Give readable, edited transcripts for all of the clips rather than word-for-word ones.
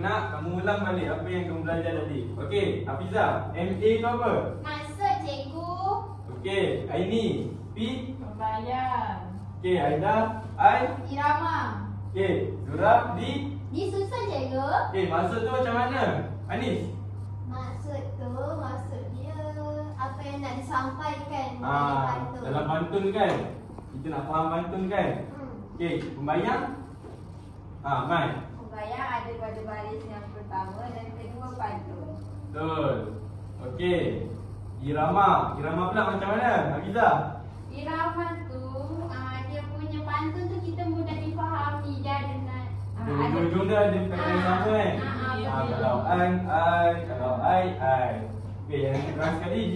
nak kamu ulang balik apa yang kamu belajar tadi. Okey, Hafizah, MA tu apa? Maksud cikgu. Okey, Aini, P. Pembayang. Okey, Aida, I. Irama. Okey, Zura, D. Disusun cikgu. Okey, maksud tu macam mana? Anis? Maksud dia apa yang nak disampaikan oleh pantun. Dalam pantun kan? Kita nak faham pantun kan? Okey, pembayang. Mai. Pembayang ada pada baris yang pertama dan kedua pantun. Betul. Okey. Irama pula macam mana? Hafizah? Irama tu dia punya pantun tu kita mudah difahami. Dia ada Hujung-hujung dia ada perkataan yang sama kan? Kalau kalau I. Okey, yang terakhir sekali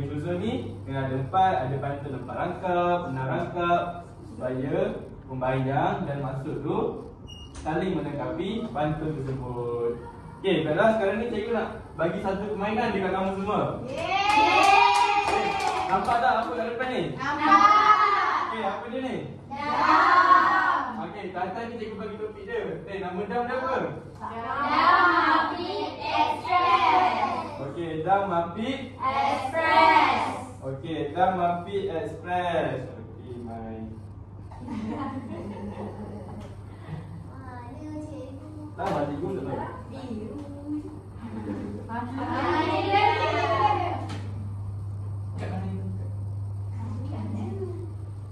disusun ni kena ada 4, ada pantun 4 rangkap, 6 rangkap supaya pembayang dan maksud tu saling melengkapi pantun tersebut. Okey, baiklah sekarang ni cikgu nak bagi satu permainan dekat kamu semua. Nampak tak apa kat depan ni? Nampak. Okey, apa dia ni? Dam. Okey, atas ni cikgu bagi topik dia. Nama dam dia apa? Apit Express. Okey, Dam Apit Express. Okey, Dam Apit Express. Okey, mai. Mana cikgu? Tambah cikgu tak tahu.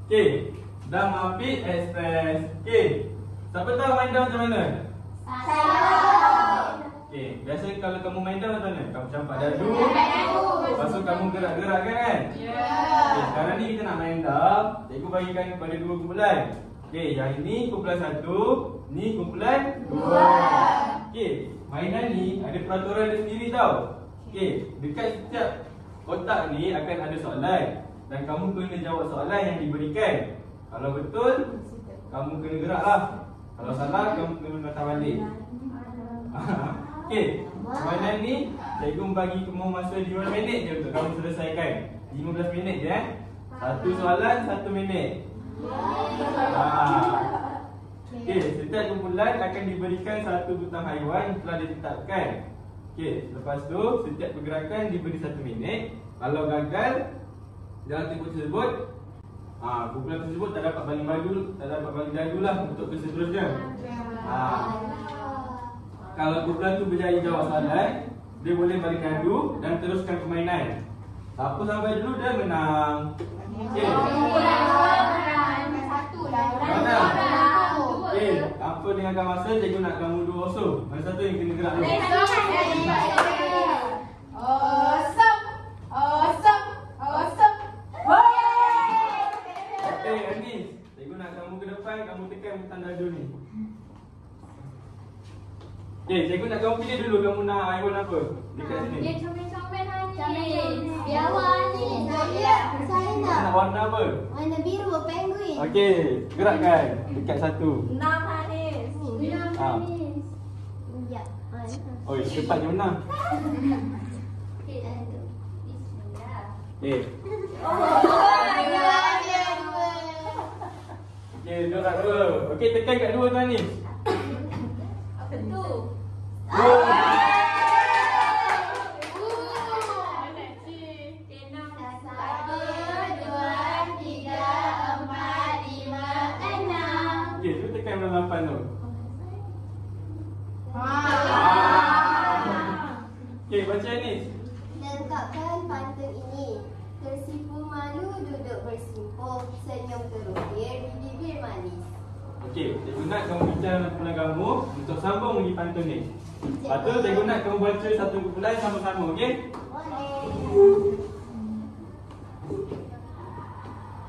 Okey, Dam Apit Express. Okey, siapa tahu main dam macam mana? Okey, biasa kalau kamu main dam macam mana? Kamu campak dadu. Lepas tu kamu gerak-gerakkan kan? Okey, sekarang ni kita nak main dam. Cikgu bagikan kepada 2 kumpulan. Okey, yang ini kumpulan 1, ni kumpulan 2. Okey, mainan ni ada peraturan dia sendiri tau. Okey, dekat setiap kotak ni akan ada soalan dan kamu kena jawab soalan yang diberikan. Kalau betul, kamu kena geraklah. Kalau salah, kamu kena datang balik. Okey, mainan ni cikgu bagi kamu masa 5 minit je untuk kamu selesaikan. 15 minit je Satu soalan 1 minit. Okey, setiap kumpulan akan diberikan satu butang haiwan yang telah ditetapkan. Okey, lepas tu setiap pergerakan diberi 1 minit. Kalau gagal dalam tempoh tersebut, kumpulan tersebut tak dapat baling dadu lah untuk ke seterusnya. Kalau kumpulan tu berjaya jawab soalan, dia boleh baling dadu dan teruskan permainan. Siapa sampai dulu dia menang. Okey. Okey, apa dengarkan masa, cikgu nak kamu 2 osuh. Mana satu yang kena gerak dulu? Okey, Anis, cikgu nak kamu ke depan, kamu tekan butang dadu ni. Okey, cikgu nak kamu pilih dulu kamu nak haiwan apa dekat sini. Dia comel-comel Hanis. Biar warna. Saya Nak warna apa? warna biru, penguin. Okey, gerakkan dekat satu. 6 Hanis. Ya. Oi, cepat je menang. Okey. Okey, gerak dua. Okey, tekan kat 2 tu Anis. Apa tu? Okey, tu tekan dalam 8 tu. Okey, baca Anis. Lengkapkan pantun ini. Tersipu malu duduk bersimpuh, senyum terukir di bibir manis. Okey, cikgu nak kamu bincang dengan kumpulan kamu untuk sambung lagi pantun ni. Lepas tu cikgu nak kamu baca satu kumpulan sama-sama, okey? Boleh.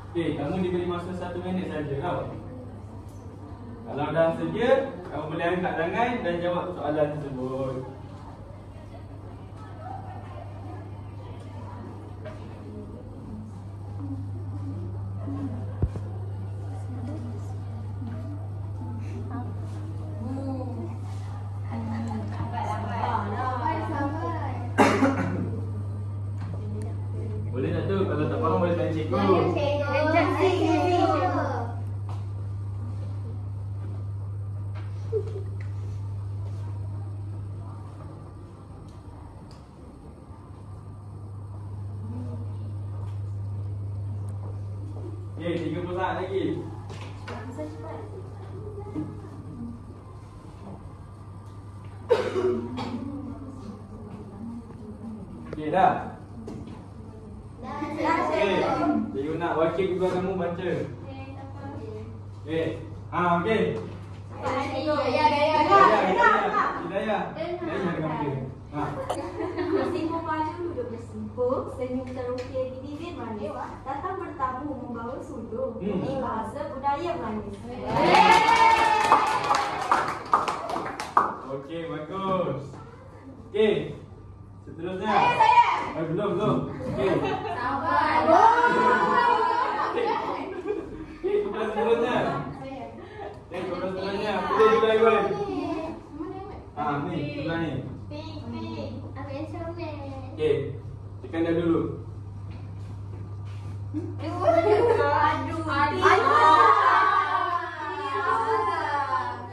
Okey, kamu diberi masa 1 minit saja tau. Kalau dah sedia, kamu boleh angkat tangan dan jawab soalan tersebut. Boleh tak tu? Kalau tak faham boleh tanya cikgu. Okey, 30 saat lagi. Okey dah. Okey. Cikgu nak wakil juga kamu baca. Okey. Okey. Hidayah kamu. Bersimpul maju duduk bersimpul, senyum terukir di bibir manis, datang bertamu membawa sudu, di bahasa budaya manis. Okey, bagus. Okey. Seterusnya. Belum. Okey. Sabar. Okey, kelas seterusnya. Okey, kelas seterusnya. Boleh juga Iwan. Ni, sebelah ni. Okey. Tekan dah dulu. Aduh.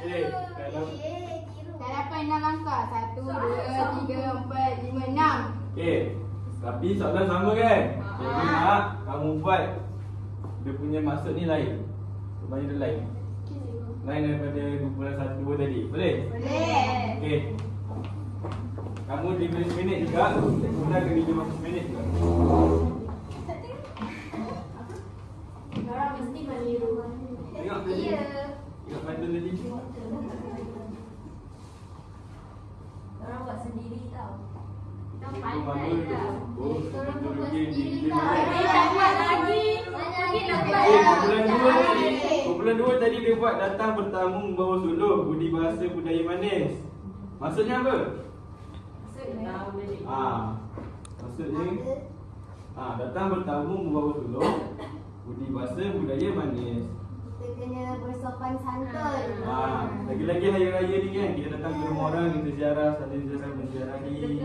Okey. Dah dapat 6 langkah. 1, 2, 3, 4, 5, 6. Okey. Tapi soalan sama kan? Cikgu nak kamu buat dia punya maksud ni lain. Sebenarnya dia lain. Lain daripada kumpulan 1, 2 tadi. Boleh? Boleh. Okey. Kamu diberi seminit juga. Kemudian kena hijau masuk seminit juga. Orang mesti meniru. Tengok tadi. Tengok pantun tadi. Orang buat sendiri tau. Kita Malu pandai tu. dah. Oh, Orang betul buat lagi. sendiri tak. Dapat lagi. Kumpulan 2 tadi dia buat datang bertamu membawa sulur budi bahasa budaya manis. Maksudnya apa? Maksudnya datang bertamu membawa sulur budi bahasa budaya manis. Kita kena bersopan santun. Lagi-lagi hari raya ni kan kita datang ke rumah orang, kita ziarah, saling ziarah menziarahi.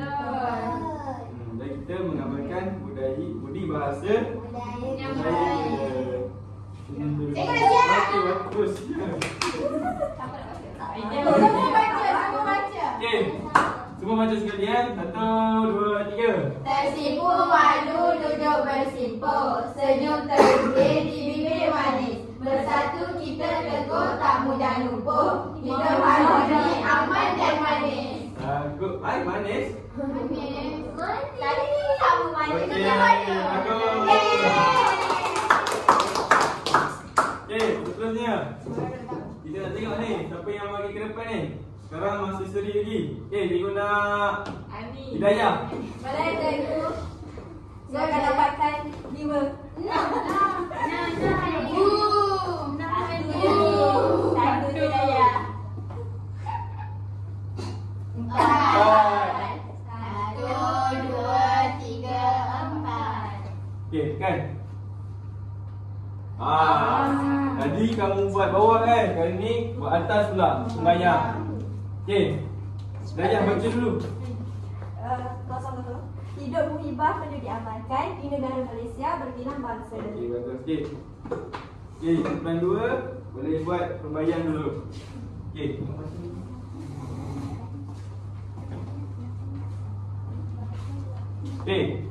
Dan kita mengamalkan budi bahasa Budaya budaya. Bagus. Semua baca. Okey. Semua baca sekalian. 1, 2, 3. Tersipu malu duduk bersimpul, senyum terukir di bibir manis. Bersatu kita teguh tak mudah lumpuh, hidup harmoni aman dan manis. Bagus. Hai manis. Tadi ni sama manis. Okey. Kita baca. Bagus. Okey, seterusnya. Kita nak tengok ni siapa yang bagi ke depan ni. Sekarang masih seri lagi. Okey, cikgu nak Hidayah. Boleh cikgu. Saya akan dapatkan 5. Satu Hidayah. 1, 2, 3, 4. Okey, kan? Tadi kamu buat bawah kan? Kali ni buat atas pula, sembahyang. Okey. Hidayah baca dulu. Kosong. Hidup muhibah perlu diamalkan di negara Malaysia berbilang bangsa. Okey, bagus sikit. Okey, kumpulan 2 boleh buat pembayaran dulu. Okey. Okey.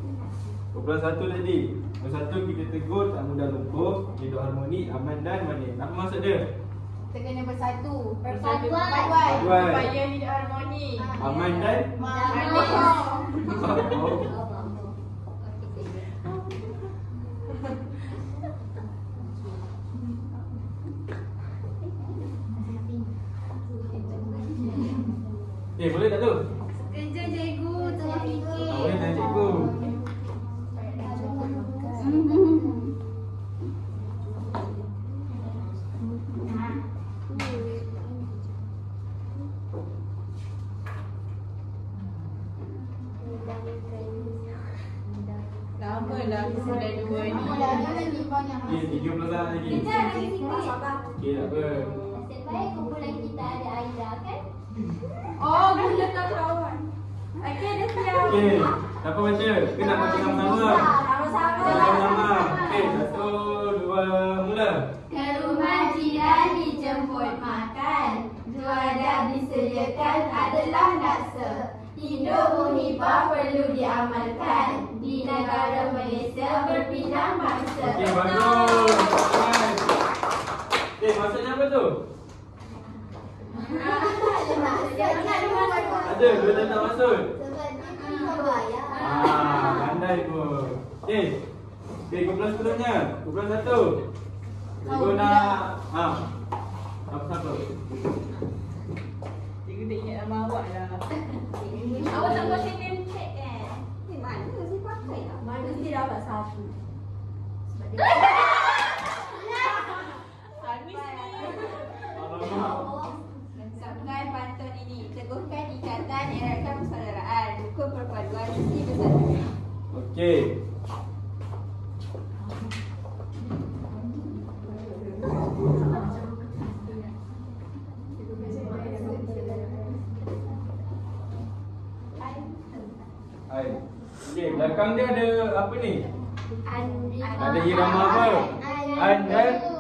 Kumpulan 1 tadi. Kumpulan 1 kita tegur tak mudah lumpuh, hidup harmoni, aman dan manis. Apa maksud dia? Kita kena bersatu. Berpaduan. Supaya hidup harmoni. Aman dan Manis. oh. Okey, boleh tak tu? Kerja cikgu tengah fikir. Boleh tanya cikgu. Lama dah sembilan dua ni. Lagi banyak. Okey, 30 saat lagi. Kita lagi sikit. Okey, tak apa. Nasib baik kumpulan kita ada Aida kan? Oh, gula tak kawan. Okey, dah siap. Okey, siapa baca? Kita nak baca sama-sama. Sama-sama. Sama-sama. Okey, 1, 2, mula. Ke rumah jiran dijemput makan. Juadah disediakan adalah naksa. Hidup muhibah perlu diamalkan. Di negara Malaysia berpindah masa. Okey, bagus. Maksudnya apa tu? Ada, dua tak maksud. Sebab dia kena bayar. Pandai pun. Okey, kumpulan seterusnya. Kumpulan 1. Cikgu nak apa? Cikgu tak ingat nama awak lah. Awak tak boleh name check kan? Mana saya pakai lah. Mana mesti dapat 1. Sebab dia Sambungan pantun ini. Teguhkan ikatan, eratkan persaudaraan. Rukun perpaduan mesti bersatu. Okey. Hai. Okey, belakang dia ada apa ni? Ada irama apa? An dan tu.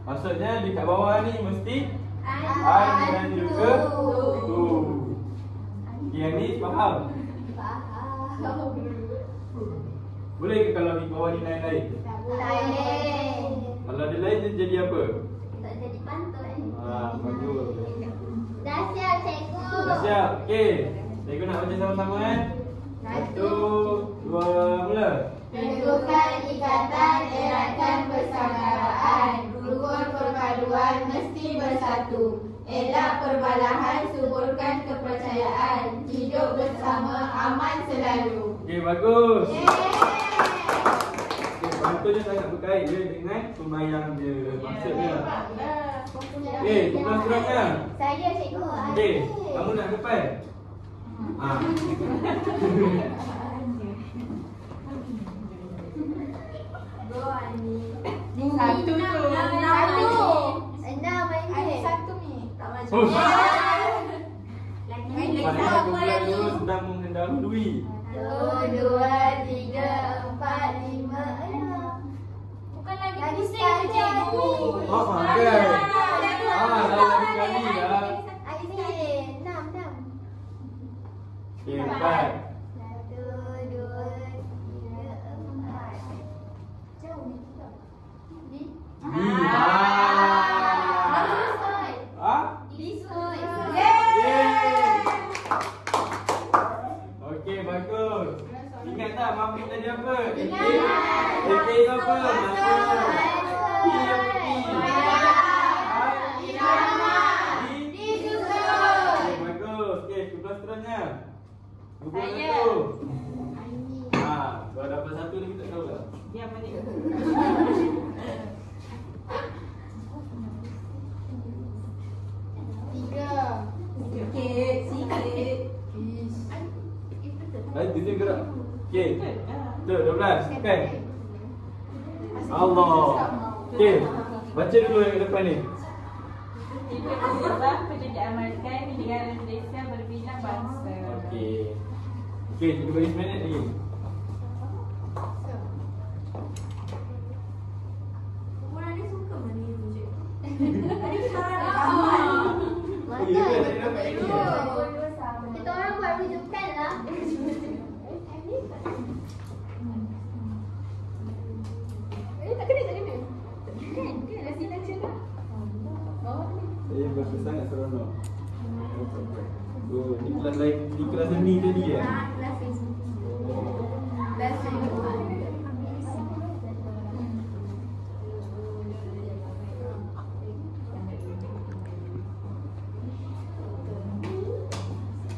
Maksudnya di kat bawah ni mesti an dan juga tu. Okey, yang ni faham? Boleh ke kalau di bawah ni lain-lain? Kalau ada lain dia jadi apa? Tak jadi pantun. Bagus. Dah siap cikgu. Dah siap. Okey. Cikgu nak baca sama-sama kan? 1, 2, mula. Teguhkan ikatan, eratkan persaudaraan. Rukun perpaduan mesti bersatu. Elak perbalahan, suburkan kepercayaan. Hidup bersama, aman selalu. Okey, bagus. Okey, pantun dia sangat berkait dia dengan pembayang dia. Maksudnya. Okey, kumpulan seterusnya. Saya cikgu. Okey, kamu nak depan? Satu tu. Enam ini. Satu ni. tak macam Oh. Lagi Kumpulan dulu sedang mendahului. 1, 2, 3, 4, 5, 6. Bukan lagi Lagi pusing sekali. tu cikgu. Kan? Lagi sekali lah. Lagi sekali. 6, 6. Okey, 4. 1, 2, 3, 4. Jauh ni tak? Di? Disoi. Okey, bagus. Ingat tak mampu tadi apa? Ingat. Okey, itu apa? Masa. P apa P? Okey, bagus. Okey, kumpulan seterusnya. Kumpulan Saya. 1. Kalau dapat 1 lagi tak tahu tak? Dia apa ni? Sikit. Baik, dia gerak. Okey. Tu 12. Kan? Allah. Okey. Baca dulu yang ke depan ni. Hidup muhibah perlu diamalkan. Di negara Malaysia berpindah bangsa. Okey. Okey, kita bagi seminit lagi. Orang ni suka meniru cikgu. Tadi kita orang nak gambar. Ya, dia dapat lagi. Kita orang buat rujukan lah. Saya berasa sangat seronok. Oh, ni kelas lain, ni kelas seni tadi ya?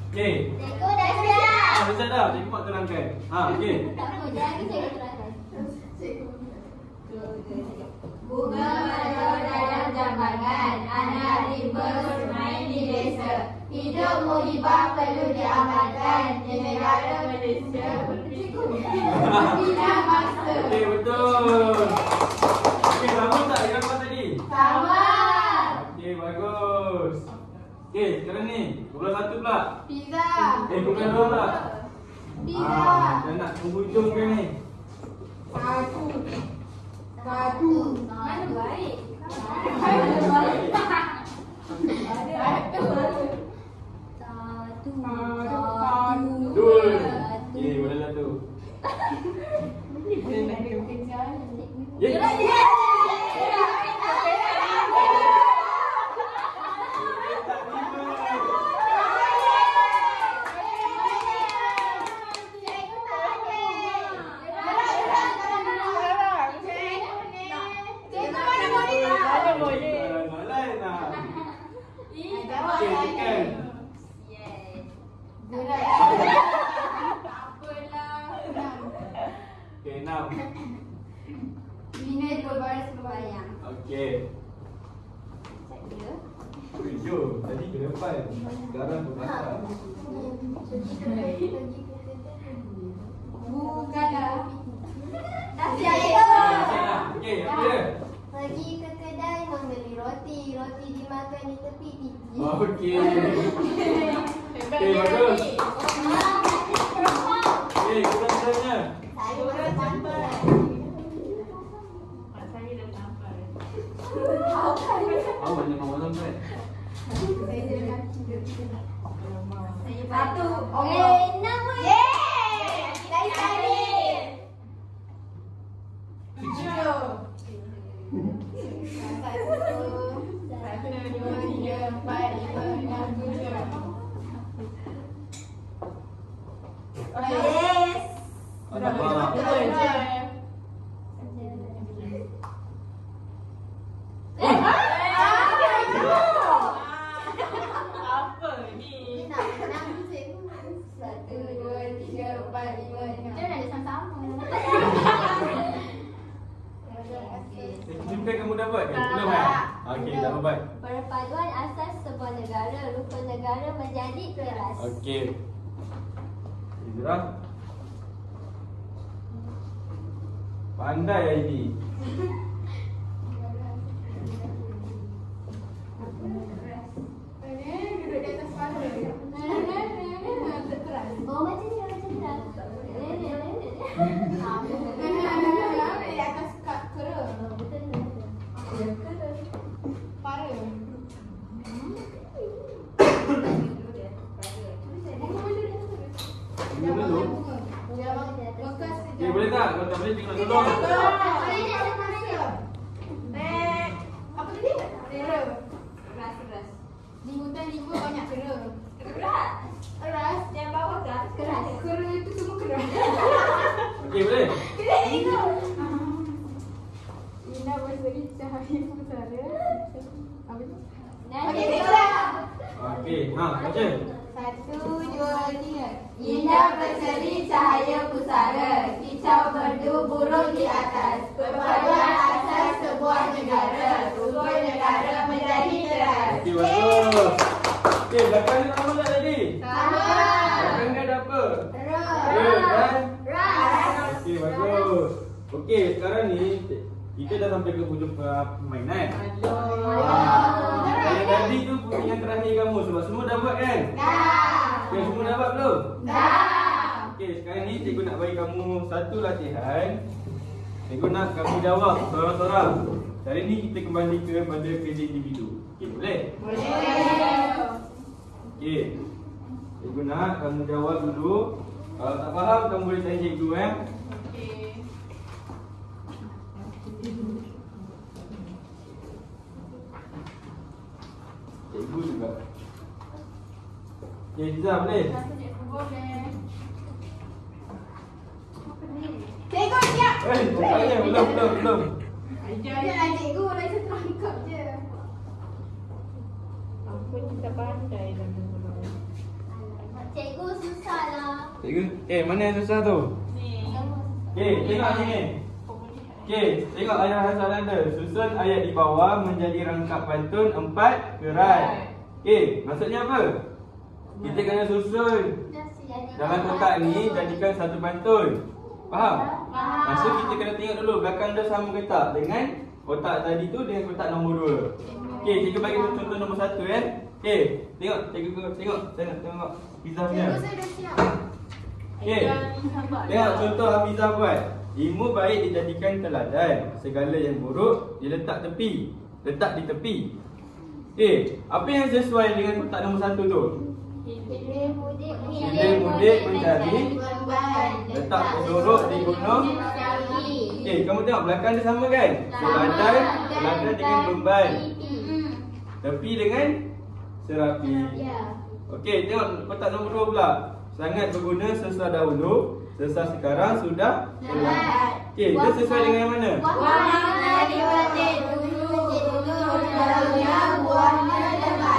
Okey. Cikgu dah siap. Dah siap dah, cikgu buat terangkan. Okey. Tak perlu, jangan cikgu terangkan. Bunga menyuruh dalam jambangan, anak rimba bermain di desa. Hidup muhibah perlu diamalkan, di negara Malaysia berpindah masa. Okey, betul. Okey, sama tak yang apa tadi? Sama. Okey, bagus. Okey, sekarang ni, kumpulan 1 pula. Pizza. Kumpulan 2 pula. Pizza. Dah nak menghujungkan ni. Satu. Mana baik? Satu. tekan. Yes. Gerak. Apalah. Okey, 6. Bina 2 baris sembahyang. Okey. 7. Tadi ke depan. Sekarang ke belakang. Bukanlah. Okey, apa dia? Pergi ke kedai membeli roti. Roti dimakan di tepi titi. Okey. Okey, bagus. Okey, kurang-kurangnya. Saya masih sampai. Saya dah sampai. Awak ni mau sampai. Satu. Okey, 6. Yeay! Dari tadi. 7. 1, 2, 3, 4, 5, 6, 7. Yes. Alamak. Apa ni? Ini nak menang cikgu. 1, 2, 3, 4, 5, 6. Dia nak sama-sama. Jumpa kamu dapat ke? Belum kan? Okey, dah dapat. Perpaduan asas sebuah negara, rukun negara menjadi keras. Okey. Izra. Pandai ini. Duduk di atas kepala. Terkeras. Oh, macam ni, macam ni. Di atas kera. Para. Ini dulu. Bekas Okey, boleh tak? Kalau tak boleh tengok dulu. Apa tadi? Kera. Keras. Di hutan 5 banyak kera. Keras. Keras. Yang bawah ke atas keras. Kera itu semua keras. Okey, boleh? Ina berseri cahaya pusara. Apa tu? Okey, Okey, ha, baca. 1, 2, 3. Indah berseri cahaya pusara, kicau merdu burung di atas. Perpaduan asas sebuah negara, rukun negara menjadi keras. Okey, bagus. Okey, belakang ni nama tak tadi? Sama. Belakang ni ada apa? Ya, kan? Okey, bagus. Okey, sekarang ni kita dah sampai ke hujung permainan. Yang tadi tu yang terakhir kamu sebab semua dah buat kan? Okey, semua dah buat belum? Okey, sekarang ni cikgu nak bagi kamu satu latihan. Cikgu nak kamu jawab seorang-seorang. Hari ni kita kembali kepada kerja individu. Okey, boleh? Okey. Cikgu nak kamu jawab dulu. Kalau tak faham kamu boleh tanya cikgu Cikgu juga. Okey, Liza boleh? Cikgu siap. Tanya belum. Jangan cikgu lagi terangkap je. Apa kita pandai dah dulu. cikgu susah lah. Cikgu, mana yang susah tu? Ni. Okey, tengok sini. Okey, tengok ayat hasil anda. Susun ayat di bawah menjadi rangkap pantun 4 kerat. Okey, maksudnya apa? Kita kena susun dalam kotak ni jadikan satu pantun. Faham? Maksud kita kena tengok dulu belakang dia sama ke tak dengan kotak tadi tu dengan kotak nombor 2. Okey, cikgu bagi contoh nombor 1 kan. Okey, tengok tengok saya nak tengok Hafizah punya. Cikgu saya dah siap. Okey. Tengok contoh Hafizah buat. Ilmu baik dijadikan teladan, segala yang buruk diletak tepi. Letak di tepi. Okey, apa yang sesuai dengan kotak nombor 1 tu? Hilir mudik mencari, letak penduduk di gunung. Okey, kamu tengok belakang dia sama kan? Teladan dengan beban. Tepi dengan serapi. Okey, tengok kotak nombor 2 pula. Sangat berguna sesar dahulu, sesar sekarang sudah telat. Okey, dia sesuai dengan yang mana? Buahnya dipetik dulu, daunnya buahnya lebat.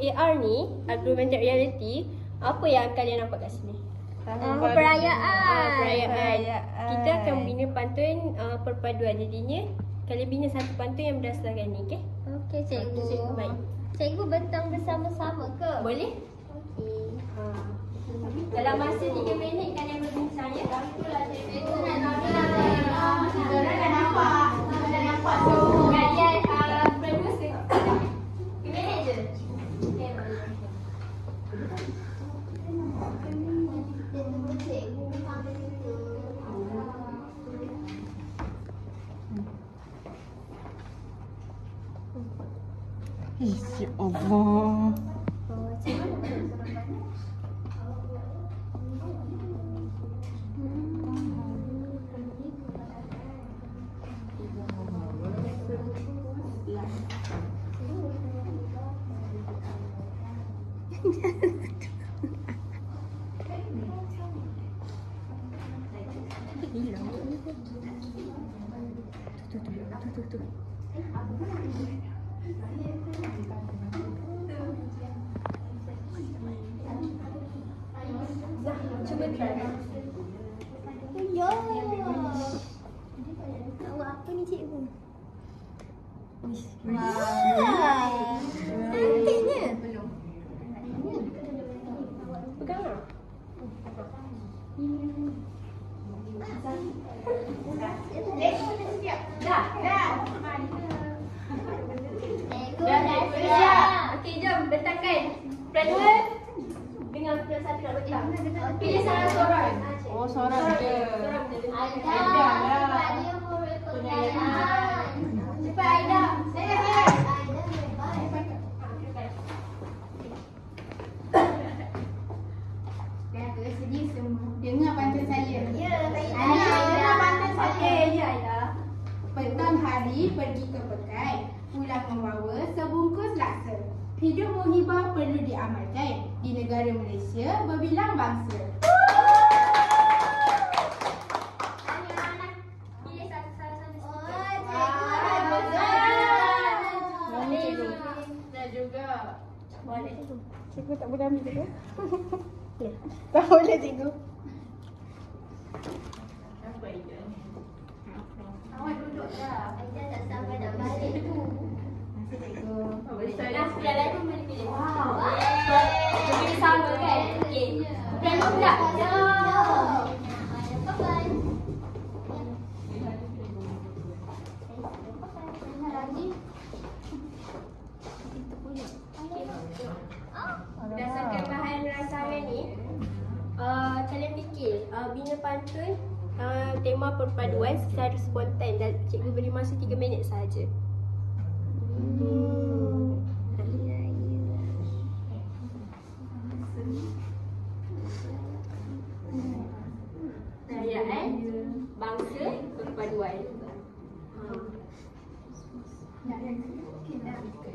AR ni, augmented reality, apa yang kalian nampak kat sini? Perayaan. Kita akan bina pantun perpaduan. Jadinya kalian bina satu pantun yang berdasarkan ni, okey? Okey, cikgu. Baik. Cikgu bentang bersama-sama ke? Boleh? Okey. Dalam masa 3 minit kalian berbincang ya. Cikgu nak nampak. Kita dah nampak. Dah nampak tu. Kalian berdua sekejap. 3 minit je. Okey, boleh. Ya Allah. Cuba try. Ya. Awak apa ni cikgu? Wah. Cantiknya. Pegang lah. Dah. Dah siap. Okey, jom bentangkan. Plan 2 dengan plan 1 nak bentang. Pilih salah seorang. Oh, seorang je. Seorang je. Aida. Cepat dia berkejayaan. Cepat Aida. Saya. Dah tersedia semua. Dengar pantun saya. Ya, dengar pantun saya. Okey, ya Aida. Petang hari pergi ke pekai, pulang membawa sebungkus laksa. Hidup muhibah perlu diamalkan. Di negara Malaysia berbilang bangsa. Pilih satu-satu. Mana cikgu? Dah juga. Boleh. Cikgu tak boleh ambil cikgu? Tak boleh cikgu. Awak duduk dah. Aida tak sampai nak balik tu. Boleh. Nah, plan lain pun boleh pilih. Pilih sama kan? Okey. Plan pun pula. Berdasarkan bahan rancangan ni, kalian fikir bina pantun tema perpaduan secara spontan dan cikgu beri masa 3 minit sahaja. Perayaan bangsa perpaduan.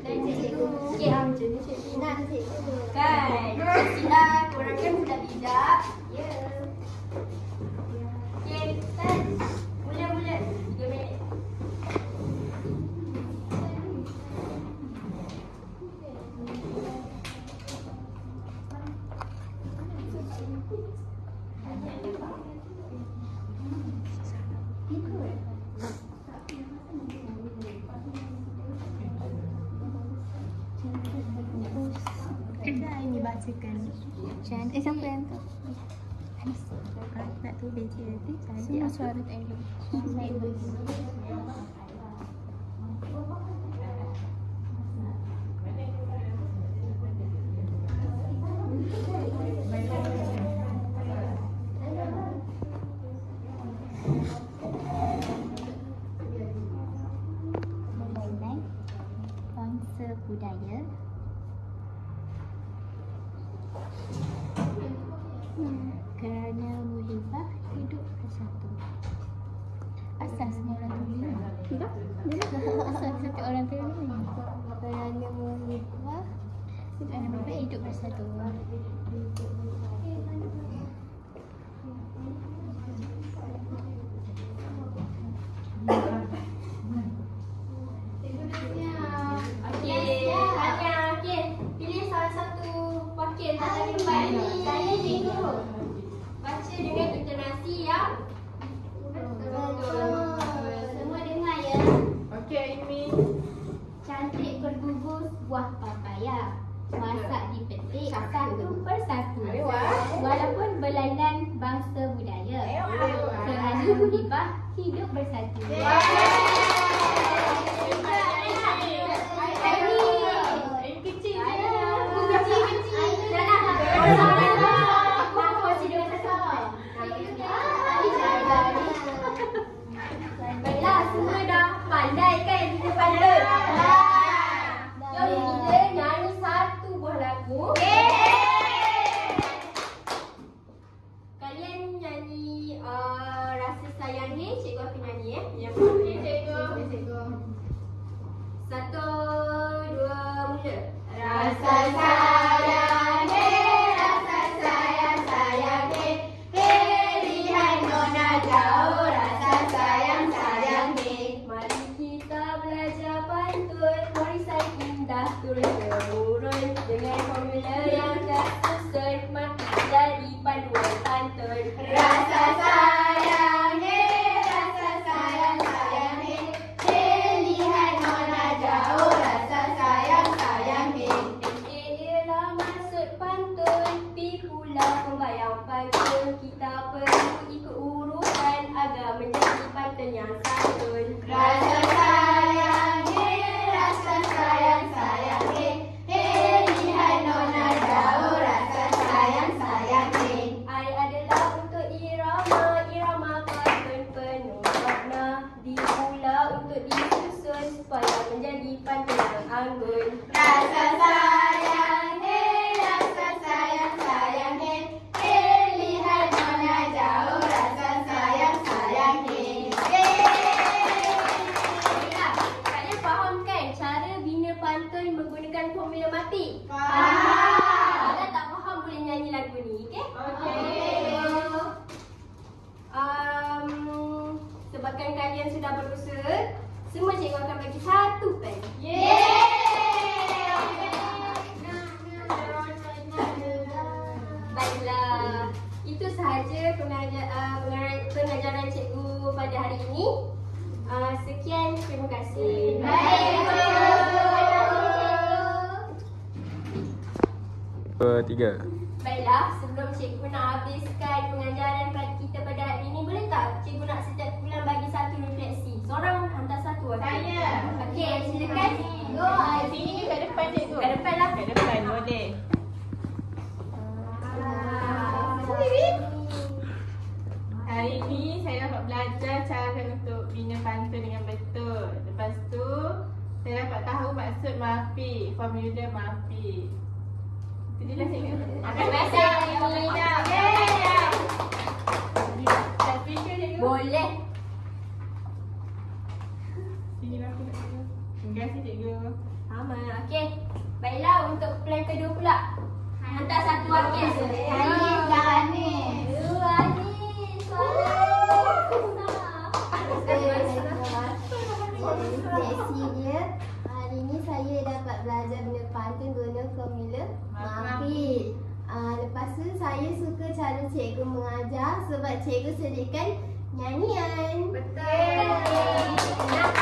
Dan cikgu okey macam ni cikgu. Nak cikgu. Kan. Siap, korang kan sudah bijak. Ya. Okey, kan. Mula-mula 3 minit. Ini bacakan. Cantik. Siapa yang tu? Nak tulis je. Semua suara tak elok. Permainan bangsa budaya. Kerana muhibah hidup bersatu. Asal semua orang tulis. Tak? Asal satu orang tulis. Kerana muhibah hidup bersatu. Okey, Anya, okey. Pilih salah Saya cikgu. Baca dengan intonasi yang betul. Semua dengar ya. Okey, Aimi. Cantik bergugus buah papaya. Masak dipetik satu persatu. Walaupun berlainan bangsa budaya. Selalu hibah hidup bersatu. Baiklah, semua dah pandai kan kita pandai. Jom kita nyanyi satu buah lagu. Kalian nyanyi Rasa Sayang Ni. Cikgu akan nyanyi Yang pertama. Satu, dua, mula. Rasa sayang ni, rasa sayang sayang ni, lihat nona jauh, rasa sayang sayang ni. Mari kita belajar pantun. Warisan indah turun-temurun. Dengan formula yang tak susun, maka jadi panduan pantun. Rasa sayang ni, rasa sayang sayang ni, lihat nona jauh, rasa sayang sayang ni. Ialah maksud pantun. Pi pula pembayang pantun. Kita perlu ikut urutan agar menjadi pantun yang santun. Rasa sayang ni, rasa sayang sayang ni, lihat nona jauh, rasa sayang sayang ni. I adalah untuk irama pantun penuh makna. Di pula untuk disusun supaya menjadi pantun yang anggun. Rasa sayang ni, rasa sayang sayang ni, lihat nona jauh, rasa sayang sayang ni. Baiklah, kalian faham kan cara bina pantun menggunakan formula mati? Faham. Kalau tak faham boleh nyanyi lagu ni, okey? Sebabkan kalian sudah berusaha, semua cikgu akan bagi satu pen. Baiklah, itu sahaja pengajaran cikgu pada hari ini. Sekian, terima kasih. Tiga. Baiklah, sebelum cikgu nak habiskan pengajaran kita pada hari ini, boleh tak cikgu nak setiap bulan bagi satu refleksi? Seorang hantar satu. Saya. Okey, silakan. Go. Sini kat depan cikgu. Kat depan lah. Kat depan boleh. Hari ni saya dapat belajar cara untuk bina pantun dengan betul. Lepas tu saya dapat tahu maksud MAFI, formula MAFI. Itu je lah cikgu. Terima kasih. Tak fikir cikgu. Boleh. Sini lah aku nak cikgu. Terima kasih cikgu. Sama. Okey. Baiklah, untuk plan kedua pula. Hantar satu wakil. Anis dan Anis. Sesi dia. Hari ni saya dapat belajar benda pantun guna formula MAFI. Lepas tu saya suka cara cikgu mengajar sebab cikgu sediakan nyanyian. Betul. Terima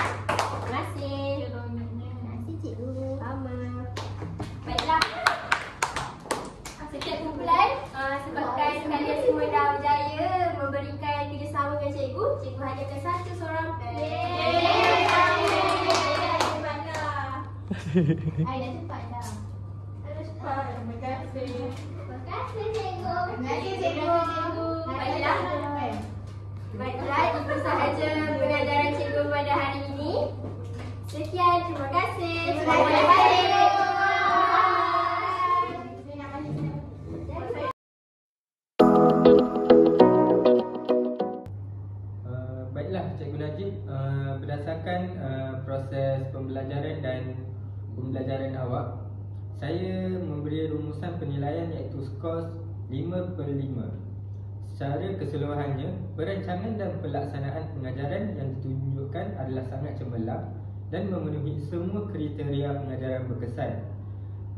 kasih. Terima kasih cikgu. Sama. Baiklah. Setiap kumpulan, sebabkan kalian semua dah berjaya memberikan kerjasama dengan cikgu, cikgu hadiahkan satu seorang pen. Ai dah cepat dah. Terima kasih. Terima kasih cikgu. Terima kasih cikgu. Baiklah. Baiklah, itu sahaja pengajaran cikgu pada hari ini. Sekian, terima kasih. Terima kasih. Baiklah Cikgu Najib, berdasarkan proses pembelajaran dan pembelajaran awak, saya memberi rumusan penilaian iaitu skor 5/5. Secara keseluruhannya, perancangan dan pelaksanaan pengajaran yang ditunjukkan adalah sangat cemerlang dan memenuhi semua kriteria pengajaran berkesan.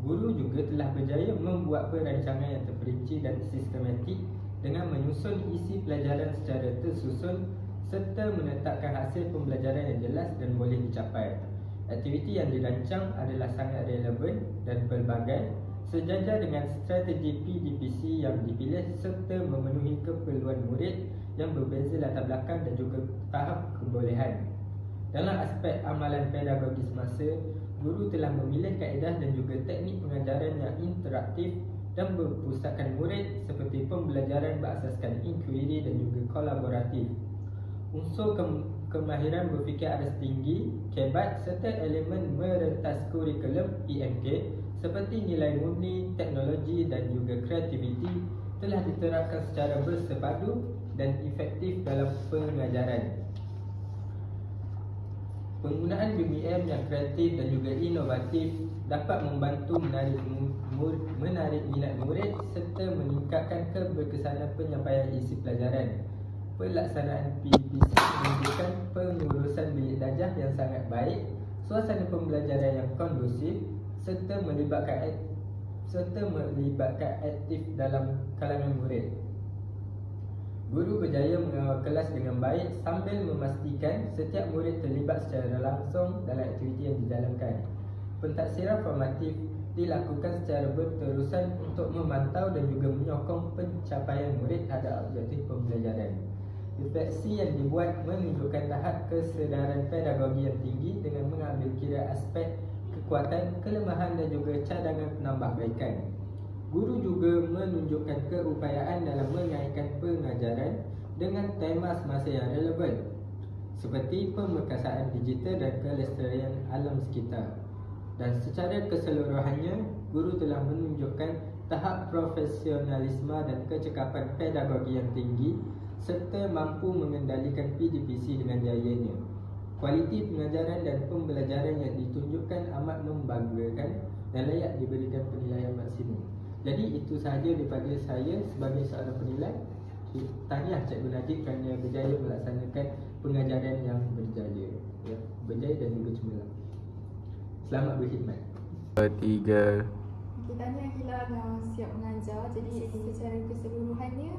Guru juga telah berjaya membuat perancangan yang terperinci dan sistematik dengan menyusun isi pelajaran secara tersusun serta menetapkan hasil pembelajaran yang jelas dan boleh dicapai. Aktiviti yang dirancang adalah sangat relevan dan pelbagai, sejajar dengan strategi PDPC yang dipilih serta memenuhi keperluan murid yang berbeza latar belakang dan juga tahap kebolehan. Dalam aspek amalan pedagogi semasa, guru telah memilih kaedah dan juga teknik pengajaran yang interaktif dan berpusatkan murid seperti pembelajaran berasaskan inquiry dan juga kolaboratif. Unsur kemahiran berfikir aras tinggi, kebat serta elemen merentas kurikulum EMK seperti nilai murni, teknologi dan juga kreativiti telah diterapkan secara bersepadu dan efektif dalam pengajaran. Penggunaan BBM yang kreatif dan juga inovatif dapat membantu menarik minat murid serta meningkatkan keberkesanan penyampaian isi pelajaran. Pelaksanaan PDPC menunjukkan pengurusan bilik darjah yang sangat baik, suasana pembelajaran yang kondusif serta melibatkan aktif dalam kalangan murid. Guru berjaya mengawal kelas dengan baik sambil memastikan setiap murid terlibat secara langsung dalam aktiviti yang dijalankan. Pentaksiran formatif dilakukan secara berterusan untuk memantau dan juga menyokong pencapaian murid terhadap objektif pembelajaran. Refleksi yang dibuat menunjukkan tahap kesedaran pedagogi yang tinggi dengan mengambil kira aspek kekuatan, kelemahan dan juga cadangan penambahbaikan. Guru juga menunjukkan keupayaan dalam mengaitkan pengajaran dengan tema semasa yang relevan seperti pemerkasaan digital dan kelestarian alam sekitar. Dan secara keseluruhannya, guru telah menunjukkan tahap profesionalisme dan kecekapan pedagogi yang tinggi serta mampu mengendalikan PDPC dengan jayanya. Kualiti pengajaran dan pembelajaran yang ditunjukkan amat membanggakan dan layak diberikan penilaian maksimum. Jadi itu sahaja daripada saya sebagai seorang penilai. Tahniah Cikgu Najib kerana berjaya melaksanakan pengajaran yang berjaya, berjaya dan juga cemerlang. Selamat berkhidmat. 3. Tahniah Hila dah siap mengajar. Jadi secara keseluruhannya,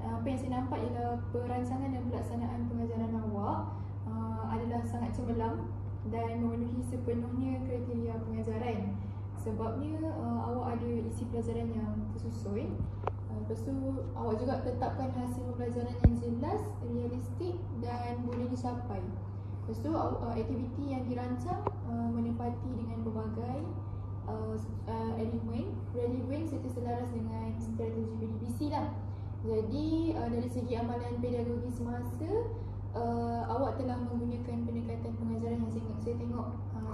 apa yang saya nampak ialah perancangan dan pelaksanaan pengajaran awak adalah sangat cemerlang dan memenuhi sepenuhnya kriteria pengajaran. Sebabnya awak ada isi pelajaran yang tersusun. Lepas tu awak juga tetapkan hasil pembelajaran yang jelas, realistik dan boleh dicapai. Lepas tu aktiviti yang dirancang menepati dengan berbagai elemen relevan serta selaras dengan strategi PDPC lah. Jadi dari segi amalan pedagogi semasa, awak telah menggunakan pendekatan pengajaran yang saya tengok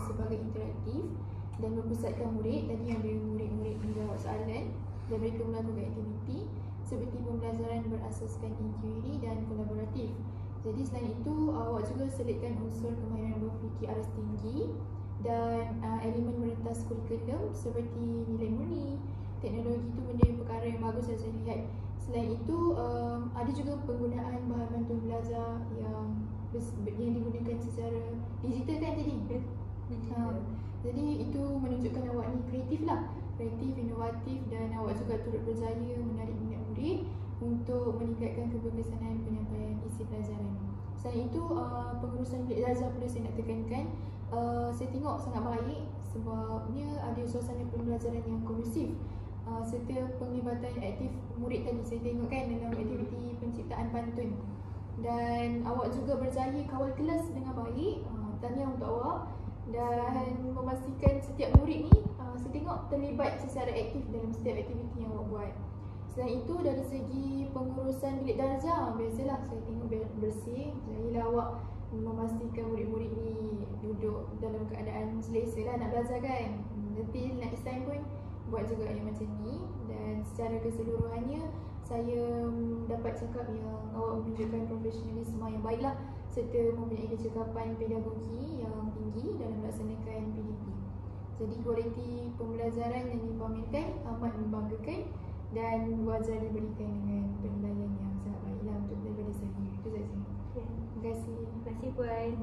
sebagai interaktif dan berpusatkan murid. Tadi ada murid-murid menjawab soalan dan mereka melakukan aktiviti seperti pembelajaran berasaskan inquiry dan kolaboratif. Jadi selain itu, awak juga selitkan unsur kemahiran berfikir aras tinggi dan elemen merentas kurikulum seperti nilai murni, teknologi itu benda perkara yang bagus yang saya lihat. Selain itu, ada juga penggunaan bahan bantu belajar yang digunakan secara digital kan tadi? Jadi itu menunjukkan awak ni kreatif lah, kreatif, inovatif dan awak juga turut berjaya menarik minat murid untuk meningkatkan keberkesanan penyampaian isi pelajaran. Selain itu, pengurusan bilik darjah perlu saya nak tekankan. Saya tengok sangat baik sebabnya ada suasana pembelajaran yang kondusif serta penglibatan aktif murid tadi saya tengok kan dalam aktiviti penciptaan pantun. Dan awak juga berjaya kawal kelas dengan baik. Tahniah untuk awak dan memastikan setiap murid ni saya tengok terlibat secara aktif dalam setiap aktiviti yang awak buat. Selain itu, dari segi pengurusan bilik darjah, biasalah saya tengok bersih. Jayalah awak memastikan murid-murid ni duduk dalam keadaan selesa lah nak belajar kan. Nanti next time pun buat juga yang macam ni. Dan secara keseluruhannya, saya dapat cakap yang awak menunjukkan profesionalisme yang baiklah serta mempunyai kecekapan pedagogi yang tinggi dalam melaksanakan PDP. Jadi kualiti pembelajaran yang dipamerkan amat membanggakan dan wajar diberikan dengan penilaian yang sangat baiklah untuk daripada saya. Itu saja. Terima kasih. Terima kasih Puan.